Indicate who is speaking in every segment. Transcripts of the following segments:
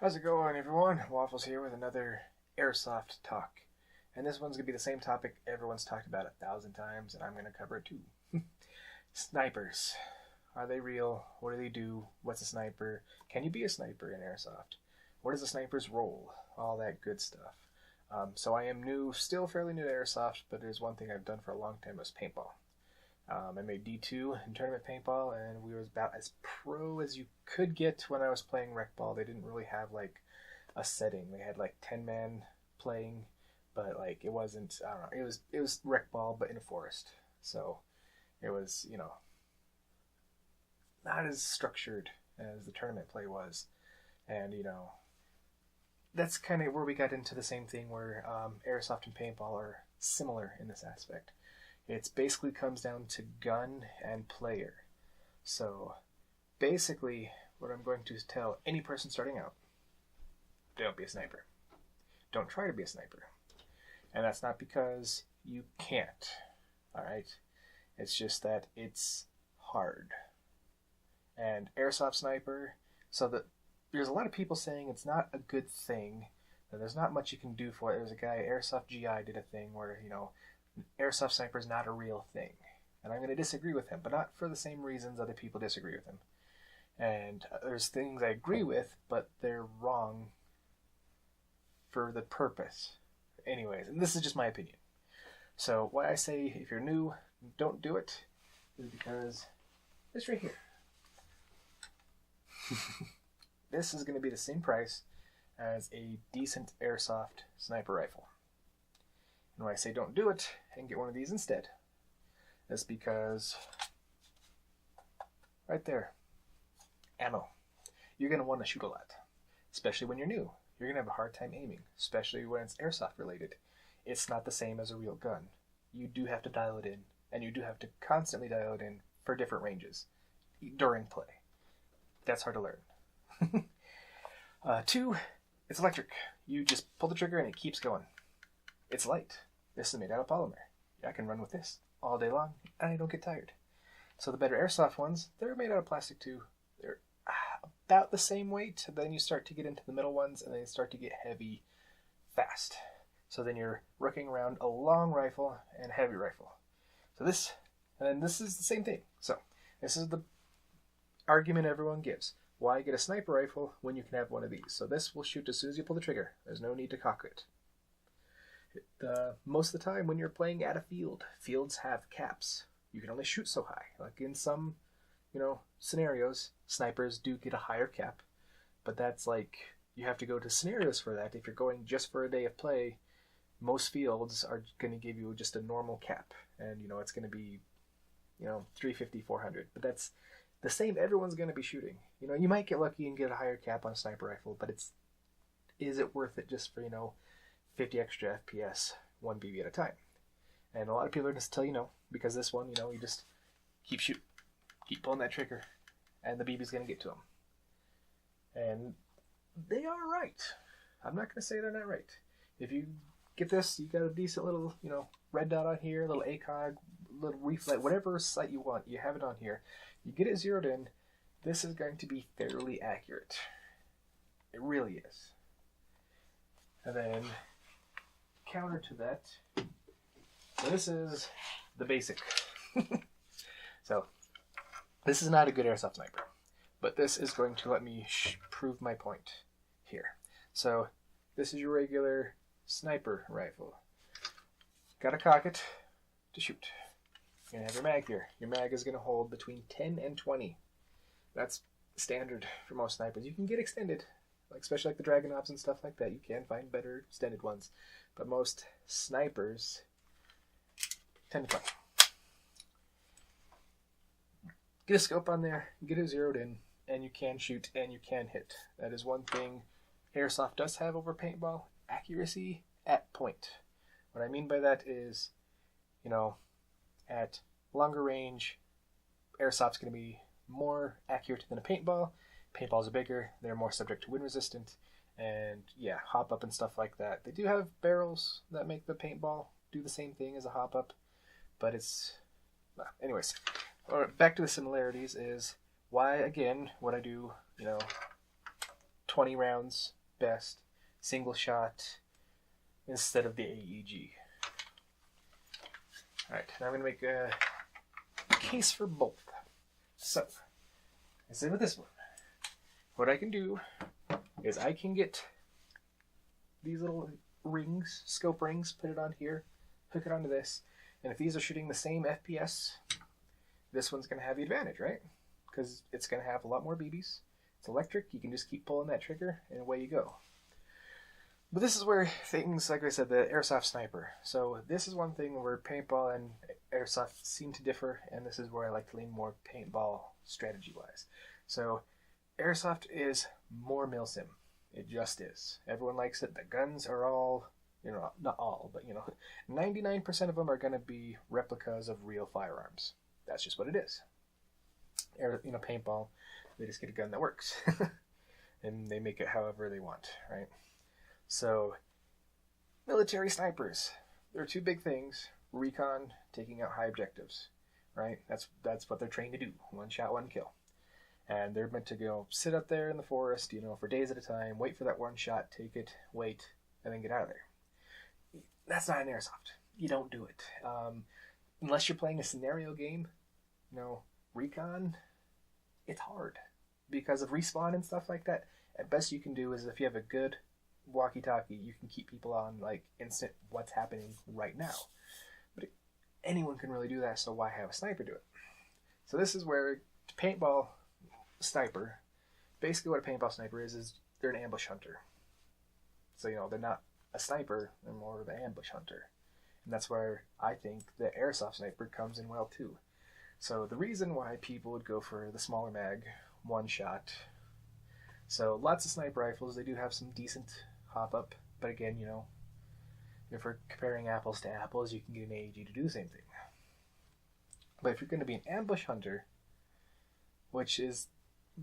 Speaker 1: How's it going, everyone? Waffles here with another airsoft talk. And this one's going to be the same topic everyone's talked about 1,000 times, and I'm going to cover it too. Snipers. Are they real? What do they do? What's a sniper? Can you be a sniper in airsoft? What is a sniper's role? All that good stuff. So I am new, still fairly new to airsoft, but there's one thing I've done for a long time was paintball. I made D2 in tournament paintball, and we were about as pro as you could get when I was playing rec ball. They didn't really have like a setting. They had like 10-man playing, but like it wasn't. I don't know. It was rec ball, but in a forest. So it was not as structured as the tournament play was, and that's kind of where we got into the same thing where airsoft and paintball are similar in this aspect. It basically comes down to gun and player. So basically, what I'm going to tell any person starting out, don't be a sniper. Don't try to be a sniper. And that's not because you can't, all right? It's just that it's hard. And airsoft sniper, there's a lot of people saying it's not a good thing, that there's not much you can do for it. There's a guy, Airsoft GI, did a thing where, airsoft sniper is not a real thing. And I'm going to disagree with him, but not for the same reasons other people disagree with him. And there's things I agree with, but they're wrong for the purpose. Anyways, and this is just my opinion. So why I say if you're new, don't do it, is because this right here. This is going to be the same price as a decent airsoft sniper rifle. And when I say don't do it and get one of these instead, that's because right there, ammo. You're going to want to shoot a lot, especially when you're new. You're going to have a hard time aiming, especially when it's airsoft related. It's not the same as a real gun. You do have to dial it in, and you do have to constantly dial it in for different ranges during play. That's hard to learn. Two, it's electric. You just pull the trigger and it keeps going. It's light. This is made out of polymer. I can run with this all day long and I don't get tired. So the better airsoft ones, they're made out of plastic too. They're about the same weight. Then you start to get into the middle ones and they start to get heavy fast. So then you're rooking around a long rifle and heavy rifle. This is the same thing. So this is the argument everyone gives. Why get a sniper rifle when you can have one of these? So this will shoot as soon as you pull the trigger. There's no need to cock it. Most of the time when you're playing at a field, fields have caps. You can only shoot so high. Like in some, scenarios, snipers do get a higher cap. But that's like, you have to go to scenarios for that. If you're going just for a day of play, most fields are going to give you just a normal cap. And, it's going to be, 350, 400. But that's the same everyone's going to be shooting. You might get lucky and get a higher cap on a sniper rifle, but is it worth it just for, 50 extra FPS, one BB at a time? And a lot of people are going to tell you no, because this one, you just keep shooting, keep pulling that trigger, and the BB's going to get to them. And they are right. I'm not going to say they're not right. If you get this, you got a decent little, red dot on here, little ACOG, little reflect, whatever sight you want, you have it on here. You get it zeroed in, this is going to be fairly accurate. It really is. And then, counter to that, so this is the basic. So, this is not a good airsoft sniper, but this is going to let me prove my point here. So, this is your regular sniper rifle. Gotta cock it to shoot. You're going to have your mag here. Your mag is going to hold between 10 and 20. That's standard for most snipers. You can get extended, especially like the Dragonovs and stuff like that. You can find better extended ones. But most snipers, 10 to 20. Get a scope on there, get it zeroed in, and you can shoot and you can hit. That is one thing airsoft does have over paintball: accuracy at point. What I mean by that is, at longer range, airsoft's going to be more accurate than a paintball. Paintballs are bigger, they're more subject to wind resistant, and hop up and stuff like that. They do have barrels that make the paintball do the same thing as a hop up, but it's... anyways, back to the similarities is why, again, would I do, 20 rounds best, single shot, instead of the AEG. Alright, now I'm going to make a case for both. So, instead with this one, what I can do is I can get these little rings, scope rings, put it on here, hook it onto this, and if these are shooting the same FPS, this one's going to have the advantage, right? Because it's going to have a lot more BBs. It's electric, you can just keep pulling that trigger, and away you go. But this is where things, like I said, the airsoft sniper. So this is one thing where paintball and airsoft seem to differ, and this is where I like to lean more paintball strategy-wise. So airsoft is more milsim. It just is. Everyone likes it. The guns are all, not all, but 99% of them are going to be replicas of real firearms. That's just what it is. Paintball, they just get a gun that works. And they make it however they want, right? So, military snipers. There are two big things. Recon, taking out high objectives, right? That's what they're trained to do. One shot, one kill. And they're meant to go sit up there in the forest, for days at a time, wait for that one shot, take it, wait, and then get out of there. That's not an airsoft. You don't do it. Unless you're playing a scenario game, recon, it's hard. Because of respawn and stuff like that, at best you can do is if you have a good walkie-talkie, you can keep people on, instant what's happening right now. But anyone can really do that, so why have a sniper do it? So this is where paintball sniper, basically what a paintball sniper is they're an ambush hunter. So, they're not a sniper, they're more of an ambush hunter. And that's where I think the airsoft sniper comes in well too. So the reason why people would go for the smaller mag, one shot. So lots of sniper rifles, they do have some decent hop up, but again, if we're comparing apples to apples, you can get an AEG to do the same thing. But if you're going to be an ambush hunter, which is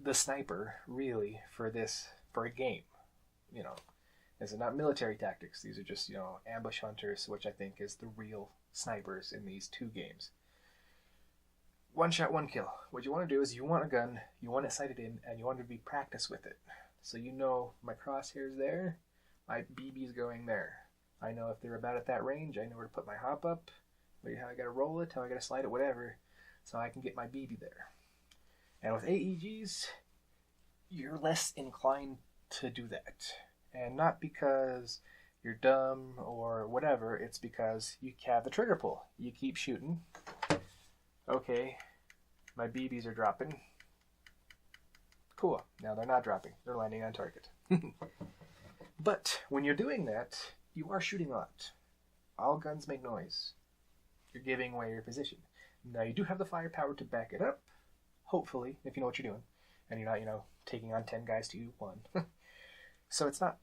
Speaker 1: the sniper really for a game, these are not military tactics. These are just ambush hunters, which I think is the real snipers in these two games. One shot, one kill. What you want to do is you want a gun, you want it sighted in, and you want to be practiced with it. So my crosshair's there, my BB's going there. I know if they're about at that range, I know where to put my hop up, how I gotta roll it, how I gotta slide it, whatever, so I can get my BB there. And with AEGs, you're less inclined to do that. And not because you're dumb or whatever, it's because you have the trigger pull. You keep shooting. Okay, my BBs are dropping. Cool. Now they're not dropping. They're landing on target. But when you're doing that, you are shooting a lot. All guns make noise. You're giving away your position. Now you do have the firepower to back it up, hopefully, if you know what you're doing. And you're not, taking on 10 guys to 1. So it's not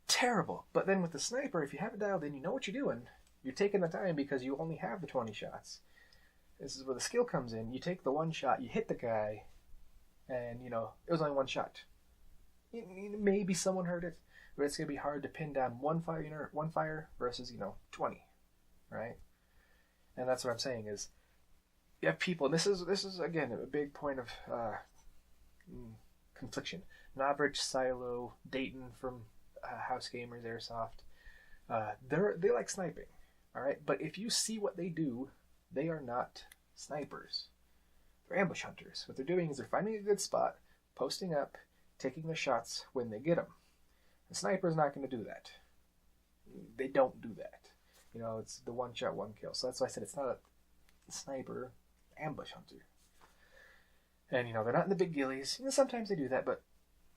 Speaker 1: terrible. But then with the sniper, if you have it dialed in, you know what you're doing. You're taking the time because you only have the 20 shots. This is where the skill comes in. You take the one shot, you hit the guy, and, it was only one shot. Maybe someone heard it, but it's going to be hard to pin down one fire versus, 20, right? And that's what I'm saying is, you have people, and this is again, a big point of confliction. Novridge, Silo, Dayton from House Gamers, Airsoft, they like sniping, all right? But if you see what they do, they are not snipers. They're ambush hunters. What they're doing is they're finding a good spot, posting up, taking their shots when they get them. The sniper's not going to do that. They don't do that. It's the one shot, one kill. So that's why I said it's not a sniper, ambush hunter. And, they're not in the big ghillies. Sometimes they do that, but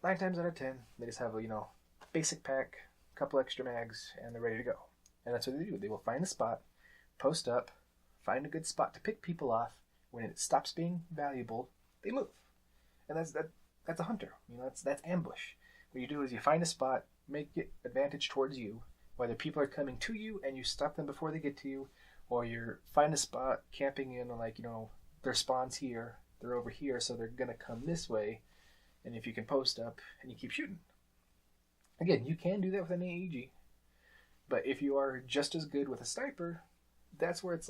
Speaker 1: 9 times out of 10, they just have a, basic pack, a couple extra mags, and they're ready to go. And that's what they do. They will find a spot, post up, find a good spot to pick people off. When it stops being valuable, they move. And that's a hunter. That's ambush. What you do is you find a spot, make it advantage towards you, whether people are coming to you and you stop them before they get to you, or you find a spot camping in, their spawn's here, they're over here, so they're going to come this way, and if you can post up and you keep shooting. Again, you can do that with an AEG, but if you are just as good with a sniper, that's where it's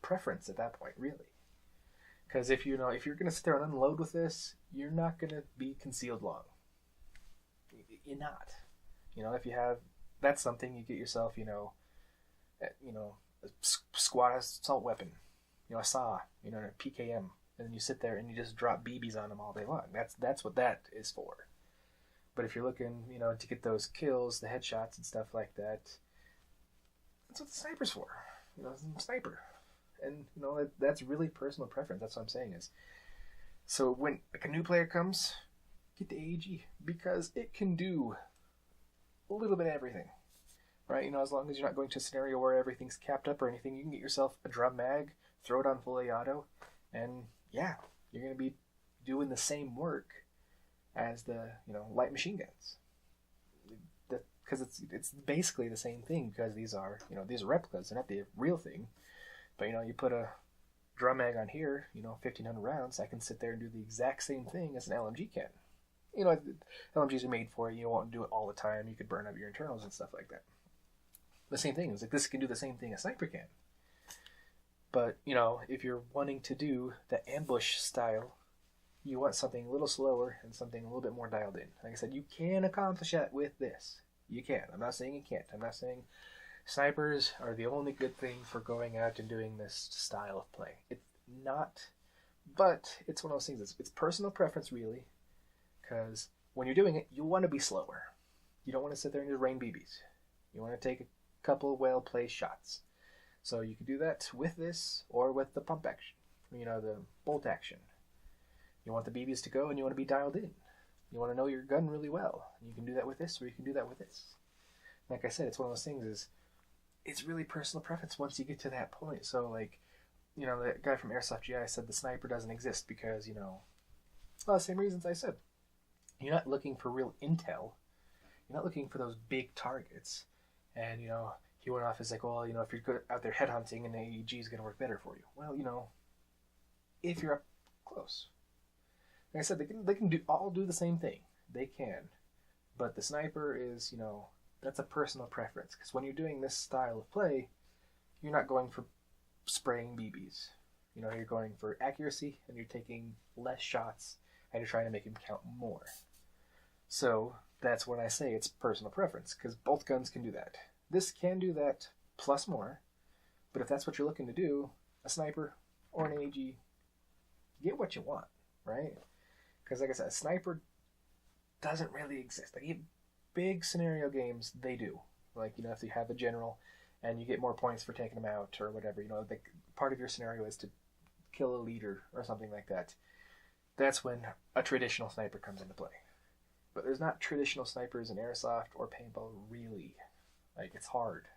Speaker 1: preference at that point, really. Because if you're going to sit there and unload with this, you're not going to be concealed long. you're not. If you have, that's something you get yourself, a squad assault weapon, a saw, a PKM, and then you sit there and you just drop BBs on them all day long. That's what that is for. But if you're looking, to get those kills, the headshots and stuff like that, that's what the sniper's for. Sniper. And, that's really personal preference. That's what I'm saying is. So when a new player comes, get the AEG because it can do a little bit of everything. Right? As long as you're not going to a scenario where everything's capped up or anything, you can get yourself a drum mag, throw it on full auto, and yeah, you're going to be doing the same work as the light machine guns, because it's basically the same thing, because these are replicas, they're not the real thing. But you put a drum mag on here, 1,500 rounds, I can sit there and do the exact same thing as an LMG can. LMGs are made for it. You won't do it all the time. You could burn up your internals and stuff like that. The same thing is like this can do the same thing a sniper can. But if you're wanting to do the ambush style, you want something a little slower and something a little bit more dialed in. Like I said, you can accomplish that with this. You can. I'm not saying you can't. I'm not saying snipers are the only good thing for going out and doing this style of play. It's not, but it's one of those things. It's personal preference, really, because when you're doing it, you want to be slower. You don't want to sit there and just rain BBs. You want to take a couple well-placed shots. So you can do that with this or with the pump action, the bolt action. You want the BBs to go and you want to be dialed in. You want to know your gun really well. You can do that with this or you can do that with this. Like I said, it's one of those things is it's really personal preference once you get to that point. So like, the guy from Airsoft GI said the sniper doesn't exist because, the same reasons I said. You're not looking for real intel. You're not looking for those big targets. And, he went off as like, well, if you're good out there headhunting, an AEG is going to work better for you. Well, if you're up close. Like I said, they can all do the same thing. They can. But the sniper is, that's a personal preference. Because when you're doing this style of play, you're not going for spraying BBs. You're going for accuracy, and you're taking less shots, and you're trying to make them count more. So that's when I say it's personal preference, because both guns can do that. This can do that plus more, but if that's what you're looking to do, a sniper or an AEG, get what you want, right? Because like I said, a sniper doesn't really exist. Like big scenario games, they do. Like, if you have a general and you get more points for taking them out or whatever, like part of your scenario is to kill a leader or something like that. That's when a traditional sniper comes into play. But there's not traditional snipers in airsoft or paintball, really. Like, it's hard.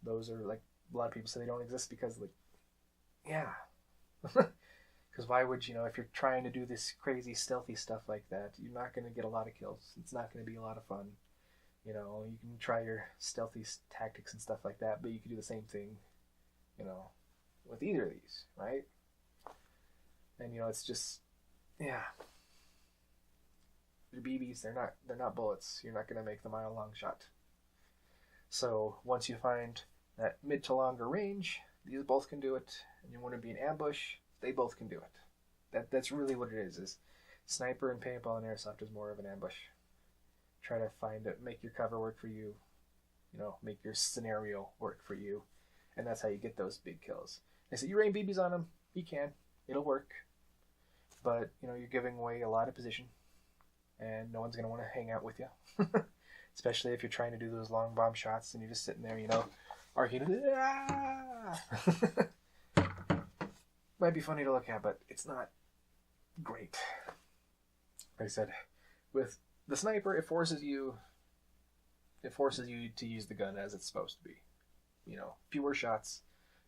Speaker 1: Those are, like, a lot of people say they don't exist because, like, yeah. Because why would, if you're trying to do this crazy stealthy stuff like that, you're not going to get a lot of kills. It's not going to be a lot of fun. You can try your stealthy tactics and stuff like that, but you can do the same thing, with either of these, right? And, it's just, yeah. Your BBs, they're not bullets. You're not going to make the mile-long shot. So once you find that mid to longer range, these both can do it, and you want to be an ambush, they both can do it. That's really what it is sniper and paintball and airsoft is more of an ambush. Try to find it, make your cover work for you, make your scenario work for you, and that's how you get those big kills. And so you rain BBs on them, you can, it'll work, but you're giving away a lot of position, and no one's going to want to hang out with you. Especially if you're trying to do those long bomb shots and you're just sitting there, arguing. Might be funny to look at, but it's not great. Like I said, with the sniper, it forces you to use the gun as it's supposed to be. Fewer shots,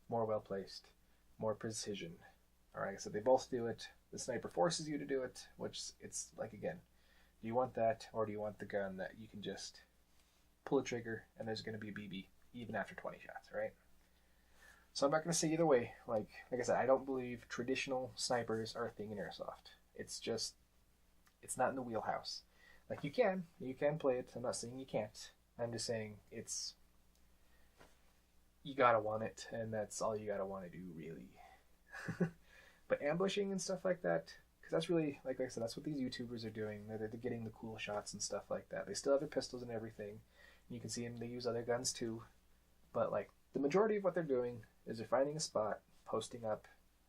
Speaker 1: more well placed, more precision. All right, so they both do it. The sniper forces you to do it, which it's like, again, do you want that, or do you want the gun that you can just pull a trigger and there's going to be a BB even after 20 shots, right? So I'm not going to say either way. Like I said, I don't believe traditional snipers are a thing in airsoft. It's not in the wheelhouse. Like you can play it. I'm not saying you can't. I'm just saying you gotta want it, and that's all you gotta want to do, really. But ambushing and stuff like that, because that's really, like I said, that's what these YouTubers are doing. They're getting the cool shots and stuff like that. They still have their pistols and everything. You can see them, they use other guns too. But like the majority of what they're doing is they're finding a spot, posting up,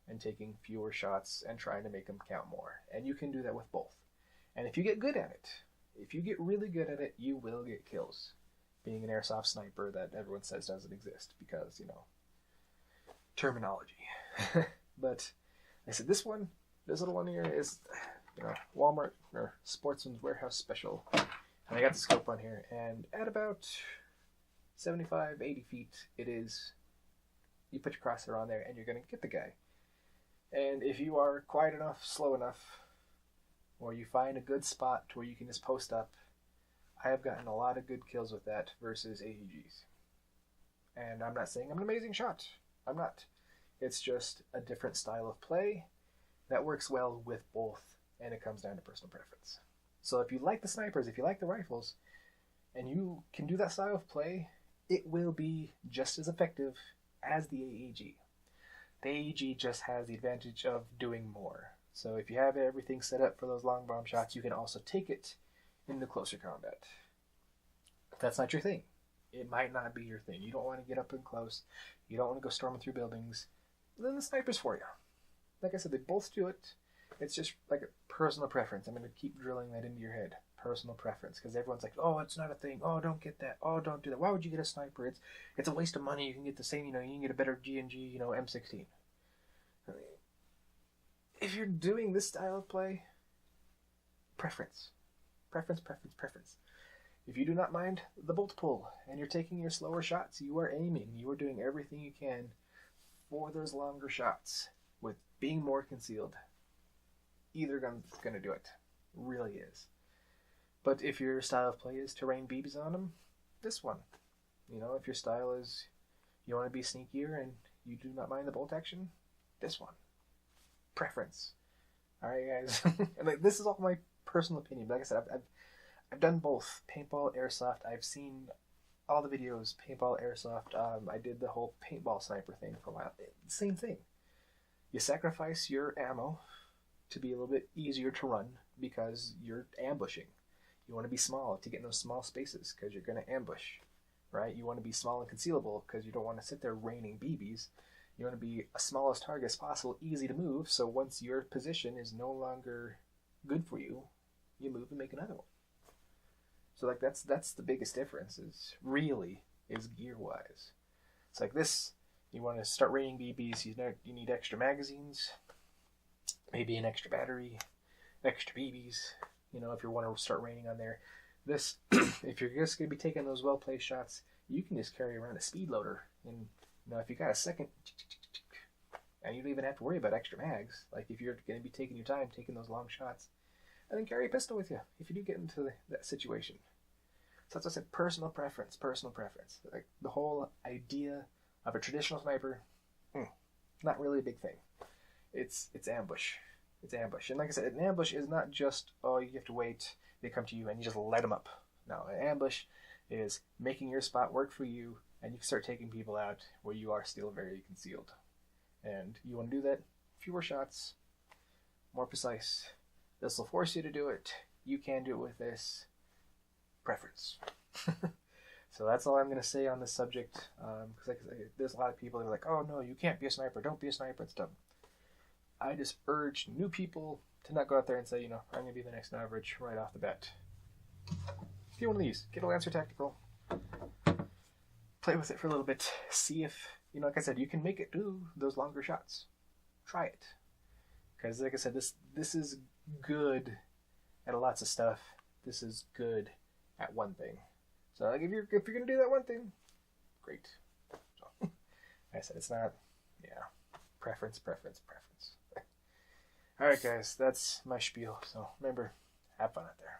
Speaker 1: and taking fewer shots and trying to make them count more. And you can do that with both. And if you get good at it, if you get really good at it, you will get kills. Being an airsoft sniper that everyone says doesn't exist because, you know, terminology. But I said this little one here is, you know, Walmart or Sportsman's Warehouse special. And I got the scope on here, and at about 75, 80 feet, it is, you put your crosshair on there and you're going to get the guy. And if you are quiet enough, slow enough, or you find a good spot where you can just post up, I have gotten a lot of good kills with that versus AEGs. And I'm not saying I'm an amazing shot. I'm not. It's just a different style of play that works well with both, and it comes down to personal preference. So if you like the snipers, if you like the rifles, and you can do that style of play, it will be just as effective as the AEG. The AEG just has the advantage of doing more. So if you have everything set up for those long bomb shots, you can also take it into closer combat. If that's not your thing, it might not be your thing. You don't want to get up and close. You don't want to go storming through buildings. Then the sniper's for you. Like I said, they both do it. It's just like a personal preference. I'm going to keep drilling that into your head. Personal preference. Because everyone's like, oh, it's not a thing. Oh, don't get that. Oh, don't do that. Why would you get a sniper? It's a waste of money. You can get the same, you can get a better G&G, M16. I mean, if you're doing this style of play, preference. Preference. If you do not mind the bolt pull and you're taking your slower shots, you are aiming. You are doing everything you can for those longer shots with being more concealed. Either gun's going to do it. Really is. But if your style of play is to rain BBs on them, this one. If your style is you want to be sneakier and you do not mind the bolt action, this one. Preference. Alright, guys. And this is all my personal opinion. But like I said, I've done both. Paintball, airsoft. I've seen all the videos. Paintball, airsoft. I did the whole paintball sniper thing for a while. Same thing. You sacrifice your ammo to be a little bit easier to run because you're ambushing. You want to be small to get in those small spaces because you're going to ambush, right? You want to be small and concealable because you don't want to sit there raining BBs. You want to be as small as target as possible, easy to move, so once your position is no longer good for you, you move and make another one. So that's the biggest difference is gear-wise. It's like this, you want to start raining BBs, you need extra magazines, maybe an extra battery, extra BBs, if you want to start raining on there. This, if you're just going to be taking those well-placed shots, you can just carry around a speed loader. And, if you got a second, and you don't even have to worry about extra mags, like if you're going to be taking your time, taking those long shots, and then carry a pistol with you if you do get into that situation. So that's what I said, personal preference. Like the whole idea of a traditional sniper, not really a big thing. It's ambush. It's ambush. And like I said, an ambush is not just, you have to wait, they come to you, and you just light them up. No, an ambush is making your spot work for you, and you can start taking people out where you are still very concealed. And you want to do that, fewer shots, more precise. This will force you to do it. You can do it with this. Preference. So that's all I'm going to say on this subject. Because there's a lot of people that are like, oh no, you can't be a sniper. Don't be a sniper. It's dumb. I just urge new people to not go out there and say, I'm going to be the next average right off the bat. Get one of these. Get a Lancer Tactical. Play with it for a little bit. See if, like I said, you can make it do those longer shots. Try it. Because like I said, this is good at lots of stuff. This is good at one thing. So like, if you're going to do that one thing, great. So, like I said, it's not, preference. Alright guys, that's my spiel. So remember, have fun out there.